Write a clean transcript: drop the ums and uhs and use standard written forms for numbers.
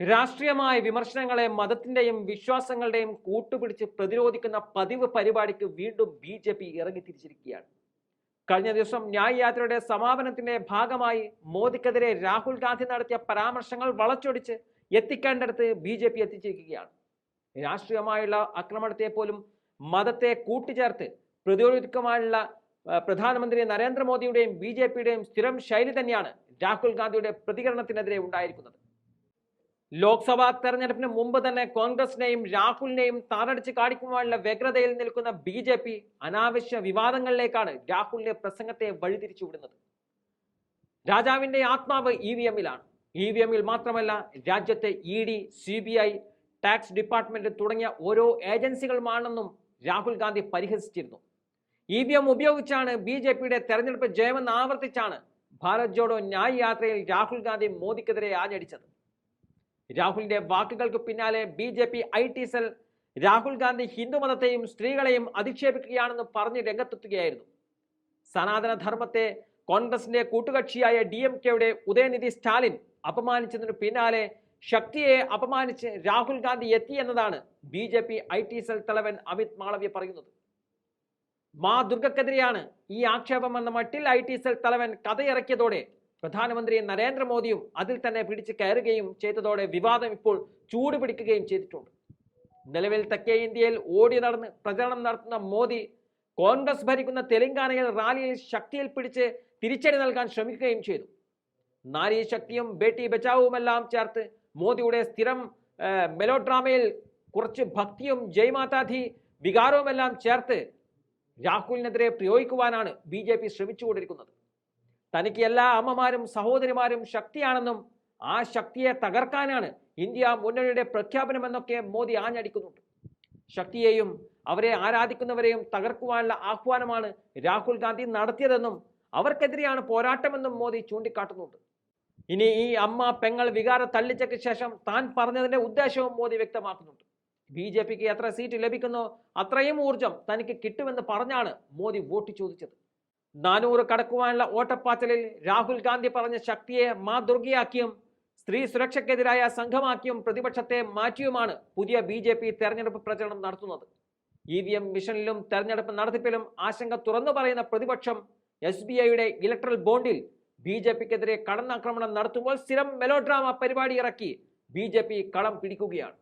രാഷ്ട്രീയമായ വിമർശനങ്ങളെ മതത്തിന്റെയും വിശ്വാസങ്ങളുടെയും കൂട്ടുപിടിച്ച് പ്രതിരോധിക്കുന്ന പതിവ് പരിപാടിക്ക് വീണ്ടും ബി.ജെ.പി. ഇറങ്ങിത്തിരിച്ചിരിക്കുകയാണ്. കഴിഞ്ഞ ദിവസം ന്യായ് യാത്രയുടെ സമാപനത്തിന്റെ ഭാഗമായി മോദിക്കെതിരെ രാഹുൽ ഗാന്ധി നടത്തിയ പരാമർശങ്ങൾ വളച്ചൊടിച്ച് എത്തിക്കേണ്ടടുത്ത് ബി.ജെ.പി. എത്തിച്ചിരിക്കുകയാണ്. രാഷ്ട്രീയമായുള്ള ആക്രമണത്തെ പോലും മതത്തെ കൂട്ടിച്ചേർത്ത് പ്രതിരോധിക്കുവാനുള്ള പ്രധാനമന്ത്രി നരേന്ദ്രമോദിയുടെയും ബി.ജെ.പിയുടെയും സ്ഥിരം ശൈലി തന്നെയാണ് രാഹുൽ ഗാന്ധിയുടെ പ്രതികരണത്തിനെതിരെ ഉണ്ടായിരിക്കുന്നത്. ലോക്സഭാ തെരഞ്ഞെടുപ്പിന് മുമ്പ് തന്നെ കോൺഗ്രസിനെയും രാഹുലിനെയും താറടിച്ച് കാണിക്കുവാനുള്ള വ്യഗ്രതയിൽ നിൽക്കുന്ന ബി.ജെ.പി. അനാവശ്യ വിവാദങ്ങളിലേക്കാണ് രാഹുലിന്റെ പ്രസംഗത്തെ വഴിതിരിച്ചു വിടുന്നത്. രാജാവിന്റെ ആത്മാവ് ഇ.വി.എമ്മിലാണ്. ഇ.വി.എമ്മിൽ മാത്രമല്ല, രാജ്യത്തെ ഇ.ഡി, CBI, ടാക്സ് ഡിപ്പാർട്ട്മെന്റ് തുടങ്ങിയ ഓരോ ഏജൻസികളുമാണെന്നും രാഹുൽ ഗാന്ധി പരിഹസിച്ചിരുന്നു. ഇ.വി.എം ഉപയോഗിച്ചാണ് ബി.ജെ.പിയുടെ തെരഞ്ഞെടുപ്പ് ജയമെന്ന് ആവർത്തിച്ചാണ് ഭാരത് ജോഡോ ന്യായ് യാത്രയിൽ രാഹുൽ ഗാന്ധി മോദിക്കെതിരെ ആഞ്ഞടിച്ചത്. രാഹുലിന്റെ വാക്കുകൾക്ക് പിന്നാലെ BJP. IT cell Rahul Gandhi ഹിന്ദുമതത്തെയും സ്ത്രീകളെയും അധിക്ഷേപിക്കുകയാണെന്ന് പറഞ്ഞ് രംഗത്തെത്തുകയായിരുന്നു. സനാതന ധർമ്മത്തെ കോൺഗ്രസിന്റെ കൂട്ടുകക്ഷിയായ DMKയുടെ ഉദയനിധി സ്റ്റാലിൻ അപമാനിച്ചതിനു പിന്നാലെ ശക്തിയെ അപമാനിച്ച് രാഹുൽ ഗാന്ധി എത്തി എന്നതാണ് ബി.ജെ.പി. IT സെൽ തലവൻ അമിത് മാളവ്യ പറയുന്നത്. മാ ദുർഗക്കെതിരെയാണ് ഈ ആക്ഷേപമെന്ന മട്ടിൽ IT സെൽ തലവൻ കഥയിറക്കിയതോടെ പ്രധാനമന്ത്രി നരേന്ദ്രമോദിയും അതിൽ തന്നെ പിടിച്ചു കയറുകയും ചെയ്തതോടെ വിവാദം ഇപ്പോൾ ചൂടുപിടിക്കുകയും ചെയ്തിട്ടുണ്ട്. നിലവിൽ തെക്കേ ഇന്ത്യയിൽ ഓടി നടന്ന് പ്രചരണം നടത്തുന്ന മോദി കോൺഗ്രസ് ഭരിക്കുന്ന തെലങ്കാനയിൽ റാലിയിൽ ശക്തിയിൽ പിടിച്ച് തിരിച്ചടി നൽകാൻ ശ്രമിക്കുകയും ചെയ്തു. നാരി ശക്തിയും ബേട്ടി ബച്ചാവുമെല്ലാം ചേർത്ത് മോദിയുടെ സ്ഥിരം മെലോഡ്രാമയിൽ കുറച്ച് ഭക്തിയും ജയ്മാതാധി വികാരവുമെല്ലാം ചേർത്ത് രാഹുലിനെതിരെ പ്രയോഗിക്കുവാനാണ് ബി.ജെ.പി. ശ്രമിച്ചുകൊണ്ടിരിക്കുന്നത്. തനിക്ക് എല്ലാ അമ്മമാരും സഹോദരിമാരും ശക്തിയാണെന്നും ആ ശക്തിയെ തകർക്കാനാണ് ഇന്ത്യ മുന്നണിയുടെ പ്രഖ്യാപനമെന്നൊക്കെ മോദി ആഞ്ഞടിക്കുന്നുണ്ട്. ശക്തിയെയും അവരെ ആരാധിക്കുന്നവരെയും തകർക്കുവാനുള്ള ആഹ്വാനമാണ് രാഹുൽ ഗാന്ധി നടത്തിയതെന്നും അവർക്കെതിരെയാണ് പോരാട്ടമെന്നും മോദി ചൂണ്ടിക്കാട്ടുന്നുണ്ട്. ഇനി ഈ അമ്മ പെങ്ങൾ വികാരം തള്ളിച്ചയ്ക്ക് ശേഷം താൻ പറഞ്ഞതിന്റെ ഉദ്ദേശവും മോദി വ്യക്തമാക്കുന്നുണ്ട്. ബി.ജെ.പിക്ക് എത്ര സീറ്റ് ലഭിക്കുന്നോ അത്രയും ഊർജം തനിക്ക് കിട്ടുമെന്ന് പറഞ്ഞാണ് മോദി വോട്ട് ചോദിച്ചത്. 400 കടക്കുവാനുള്ള ഓട്ടപ്പാച്ചലിൽ രാഹുൽ ഗാന്ധി പറഞ്ഞ ശക്തിയെ മാ ദുർഗയാക്കിയും സ്ത്രീ സുരക്ഷയ്ക്കെതിരായ സംഘമാക്കിയും പ്രതിപക്ഷത്തെ മാറ്റിയുമാണ് പുതിയ ബി.ജെ.പി. തെരഞ്ഞെടുപ്പ് പ്രചരണം നടത്തുന്നത്. ഇ.വി.എം മിഷനിലും തെരഞ്ഞെടുപ്പ് നടത്തിപ്പിലും ആശങ്ക തുറന്നു പറയുന്ന പ്രതിപക്ഷം SBIയുടെ ഇലക്ട്രൽ ബോണ്ടിൽ ബി.ജെ.പിക്കെതിരെ കടന്നാക്രമണം നടത്തുമ്പോൾ സ്ഥിരം മെലോഡ്രാമ പരിപാടി ഇറക്കി ബി.ജെ.പി. കളം പിടിക്കുകയാണ്.